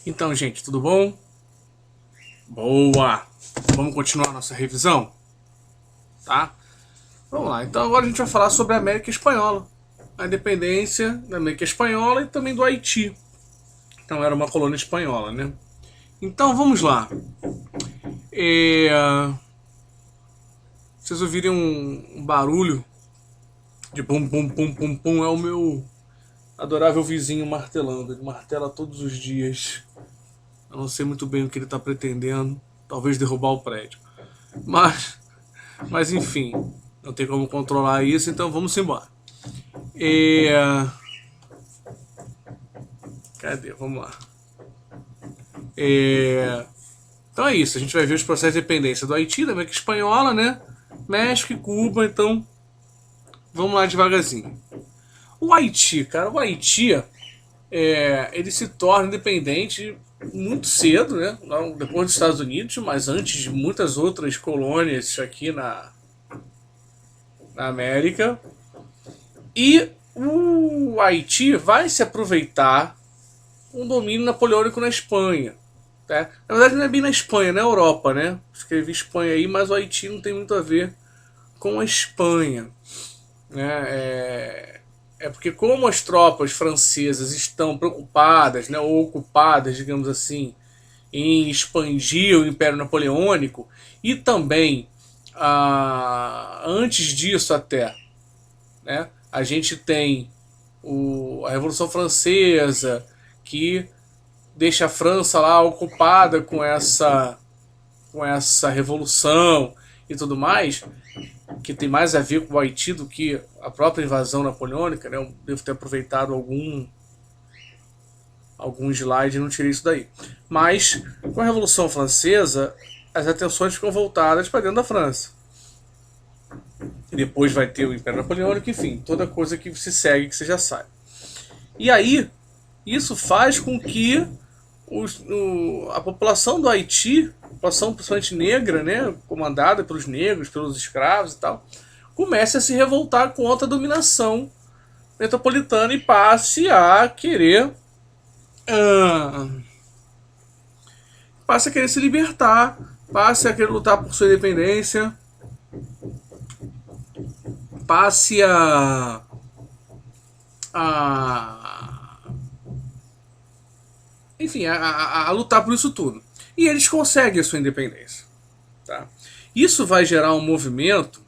Então, gente, tudo bom? Boa! Vamos continuar nossa revisão? Tá? Vamos lá. Então agora a gente vai falar sobre a América Espanhola. A independência da América Espanhola e também do Haiti. Então era uma colônia espanhola, né? Então vamos lá. Vocês ouvirem um barulho de pum pum pum pum pum, é o meu adorável vizinho martelando. Ele martela todos os dias. Eu não sei muito bem o que ele está pretendendo. Talvez derrubar o prédio. Mas enfim, não tem como controlar isso, então vamos embora. Cadê? Vamos lá. Então é isso, a gente vai ver os processos de dependência do Haiti, da América Espanhola, né? México e Cuba, então vamos lá devagarzinho. O Haiti, cara, ele se torna independente muito cedo, né? Depois dos Estados Unidos, mas antes de muitas outras colônias aqui na América. E o Haiti vai se aproveitar um domínio napoleônico na Espanha. Tá? Na verdade não é bem na Espanha, na Europa, né? Escrevi Espanha aí, mas o Haiti não tem muito a ver com a Espanha. Né? É porque como as tropas francesas estão preocupadas, né, ou ocupadas, digamos assim, em expandir o Império Napoleônico e também, antes disso até, né, a gente tem a Revolução Francesa, que deixa a França lá ocupada com essa revolução e tudo mais, que tem mais a ver com o Haiti do que a própria invasão napoleônica, né? Eu devo ter aproveitado algum slide e não tirei isso daí. Mas com a Revolução Francesa, as atenções ficam voltadas para dentro da França. E depois vai ter o Império Napoleônico, enfim, toda coisa que se segue, que você já sabe. E aí, isso faz com que a população do Haiti, a população principalmente negra, né, comandada pelos negros, pelos escravos e tal, comece a se revoltar contra a dominação metropolitana e passe a querer se libertar, passe a querer lutar por sua independência, passe a lutar por isso tudo. E eles conseguem a sua independência. Tá? Isso vai gerar um movimento,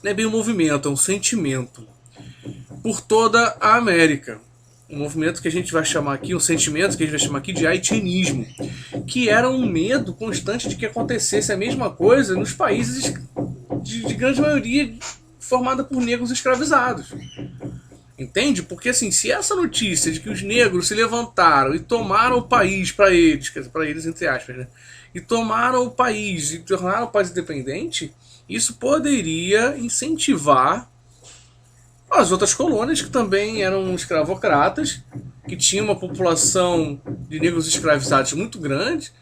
não é bem um movimento, é um sentimento, por toda a América. Um movimento que a gente vai chamar aqui, um sentimento que a gente vai chamar aqui de haitianismo, que era um medo constante de que acontecesse a mesma coisa nos países de grande maioria formada por negros escravizados. Entende? Porque assim, se essa notícia de que os negros se levantaram e tomaram o país para eles, quer dizer, para eles entre aspas, né? E tomaram o país e tornaram o país independente, isso poderia incentivar as outras colônias que também eram escravocratas, que tinham uma população de negros escravizados muito grande,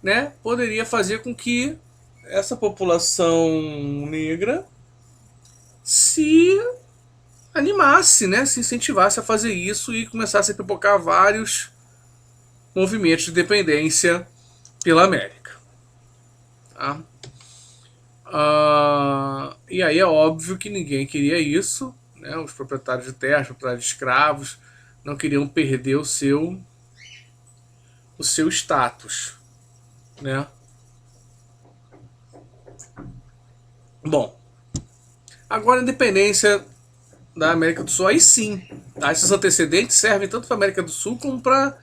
né? Poderia fazer com que essa população negra se animasse, né, se incentivasse a fazer isso e começasse a pipocar vários movimentos de dependência pela América. Tá? E aí é óbvio que ninguém queria isso, né? Os proprietários de terras, os proprietários de escravos, não queriam perder o seu status, né? Bom, agora a independência da América do Sul, aí sim, tá? Esses antecedentes servem tanto para a América do Sul como para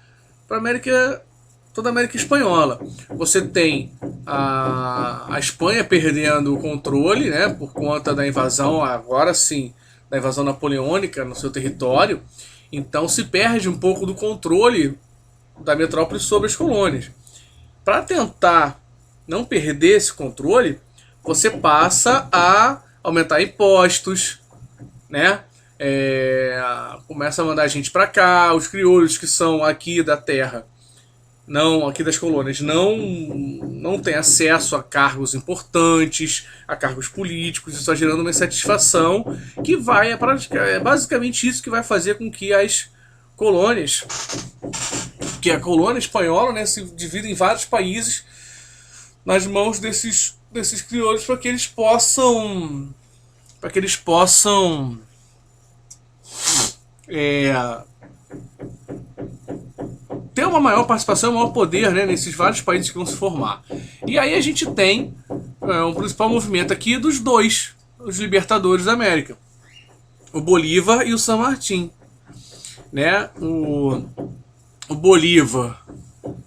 toda a América Espanhola. Você tem a Espanha perdendo o controle, né, por conta da invasão, agora sim, da invasão napoleônica no seu território. Então se perde um pouco do controle da metrópole sobre as colônias. Para tentar não perder esse controle, você passa a aumentar impostos, né? Começa a mandar gente para cá, os crioulos que são aqui da terra, não aqui das colônias, não tem acesso a cargos importantes, a cargos políticos, isso está gerando uma insatisfação que vai basicamente isso que vai fazer com que as colônias porque a colônia espanhola, né, se divide em vários países nas mãos desses crioulos para que eles possam é, ter uma maior participação, um maior poder, né, nesses vários países que vão se formar. E aí a gente tem um principal movimento aqui dos dois, os libertadores da América, o Bolívar e o San Martín, né? O Bolívar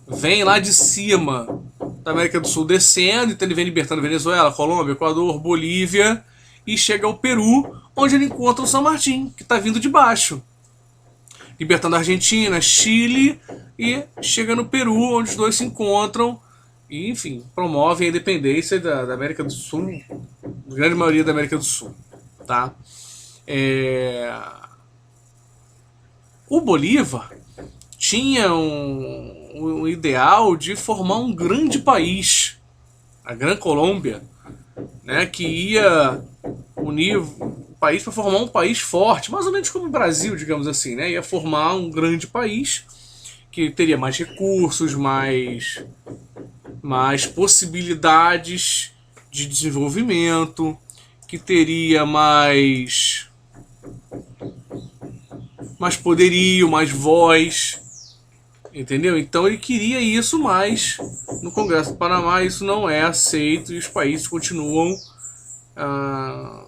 vem lá de cima da América do Sul descendo, então ele vem libertando Venezuela, Colômbia, Equador, Bolívia e chega ao Peru, onde ele encontra o San Martín, que está vindo de baixo, libertando a Argentina, Chile e chega no Peru, onde os dois se encontram e, enfim, promovem a independência da América do Sul, da grande maioria da América do Sul, tá? O Bolívar tinha um ideal de formar um grande país, a Gran Colômbia, né, que ia unir o país para formar um país forte, mais ou menos como o Brasil, digamos assim, né? Ia formar um grande país que teria mais recursos, mais possibilidades de desenvolvimento, que teria mais poderio, mais voz, entendeu? Então ele queria isso, mas no Congresso do Panamá isso não é aceito e os países continuam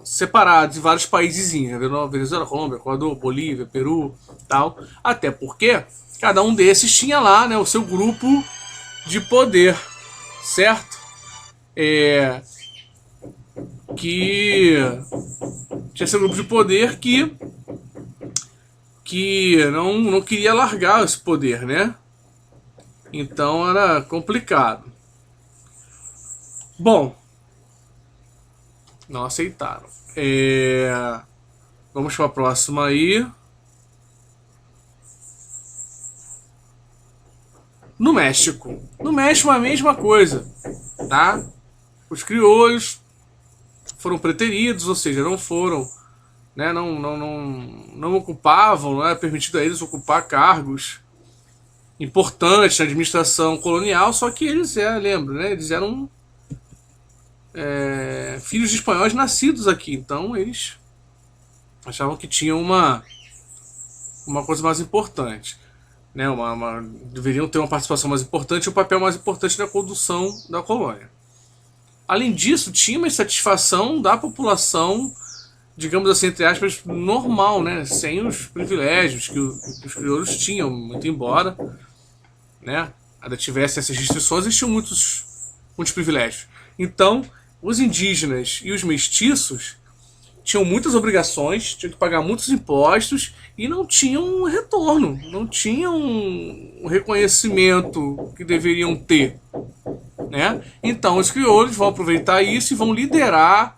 separados em vários países, Venezuela, Colômbia, Equador, Bolívia, Peru, tal. Até porque cada um desses tinha lá, né, o seu grupo de poder, certo? Que tinha seu grupo de poder que não queria largar esse poder, né? Então era complicado. Bom, não aceitaram. Vamos para a próxima aí. No México a mesma coisa, tá? Os crioulos foram preteridos, ou seja, não foram, né, não ocupavam, não era permitido a eles ocupar cargos importantes na administração colonial, só que eles lembro, né, eles eram filhos de espanhóis nascidos aqui, então eles achavam que tinham uma coisa mais importante, né, deveriam ter uma participação mais importante, um papel mais importante na condução da colônia. Além disso, tinha uma insatisfação da população, digamos assim, entre aspas, normal, né, sem os privilégios que os crioulos tinham, muito embora, né, ainda tivessem essas restrições, eles tinham muitos privilégios. Então, os indígenas e os mestiços tinham muitas obrigações, tinham que pagar muitos impostos e não tinham um retorno, não tinham um reconhecimento que deveriam ter, né? Então os crioulos vão aproveitar isso e vão liderar,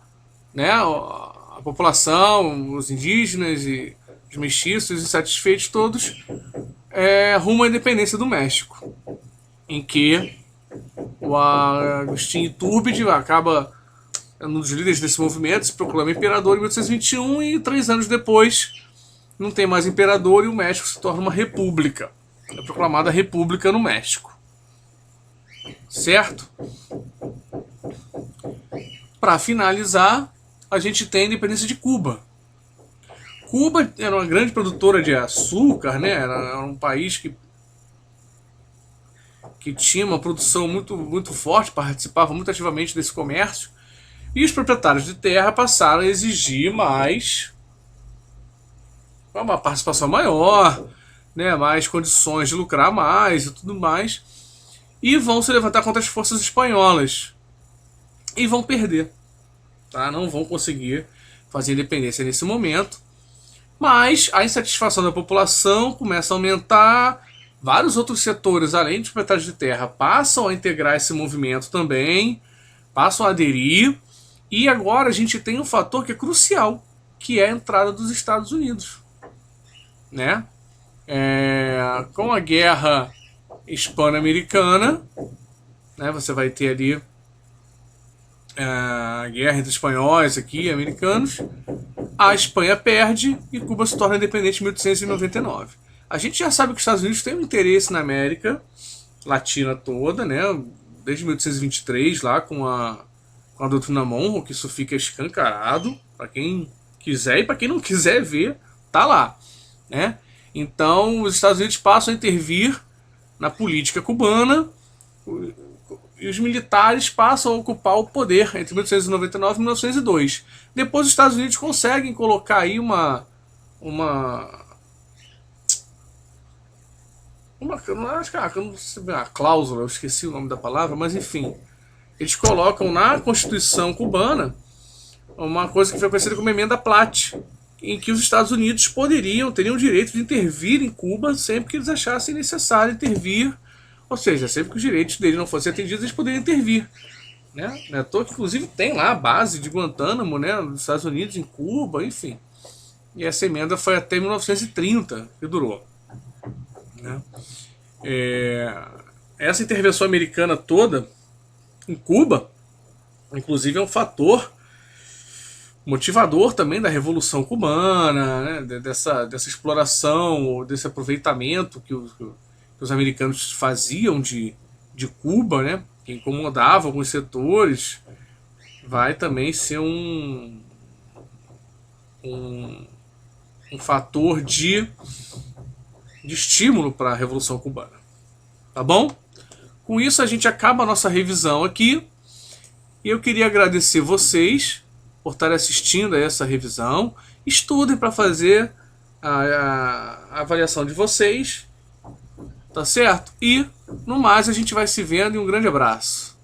né, a população, os indígenas e os mestiços insatisfeitos todos rumo à independência do México, em que o Agustín Iturbide acaba um dos líderes desse movimento, se proclama imperador em 1821 e 3 anos depois não tem mais imperador e o México se torna uma república. É proclamada república no México. Certo? Para finalizar, a gente tem a independência de Cuba. Cuba era uma grande produtora de açúcar, né? Era um país que tinha uma produção muito, muito forte, participava muito ativamente desse comércio. E os proprietários de terra passaram a exigir uma participação maior, né, mais condições de lucrar mais e tudo mais. E vão se levantar contra as forças espanholas. E vão perder. Tá? Não vão conseguir fazer independência nesse momento. Mas a insatisfação da população começa a aumentar. Vários outros setores, além dos proprietários de terra, passam a integrar esse movimento também. Passam a aderir. E agora a gente tem um fator que é crucial, que é a entrada dos Estados Unidos, né? Com a guerra hispano-americana, né? Você vai ter ali a guerra entre espanhóis aqui e americanos. A Espanha perde e Cuba se torna independente em 1899. A gente já sabe que os Estados Unidos têm um interesse na América Latina toda, né? Desde 1823, lá com a doutrina Monroe, que isso fica escancarado para quem quiser, e para quem não quiser ver, tá lá, né? Então, os Estados Unidos passam a intervir na política cubana e os militares passam a ocupar o poder entre 1899 e 1902. Depois, os Estados Unidos conseguem colocar aí uma acho que uma cláusula, eu esqueci o nome da palavra, mas enfim, eles colocam na Constituição cubana uma coisa que foi conhecida como emenda Platt, em que os Estados Unidos teriam o direito de intervir em Cuba sempre que eles achassem necessário intervir, ou seja, sempre que os direitos deles não fossem atendidos, eles poderiam intervir. Né? Não é à toa que, inclusive, tem lá a base de Guantánamo, né, nos Estados Unidos, em Cuba, enfim. E essa emenda foi até 1930 que durou. Né? Essa intervenção americana toda em Cuba, inclusive, é um fator motivador também da Revolução Cubana, né? dessa exploração, desse aproveitamento que os americanos faziam de Cuba, né? Que incomodava alguns setores, vai também ser um fator de estímulo para a Revolução Cubana. Tá bom? Com isso a gente acaba a nossa revisão aqui. E eu queria agradecer vocês por estarem assistindo a essa revisão. Estudem para fazer a avaliação de vocês. Tá certo? E, no mais, a gente vai se vendo e um grande abraço.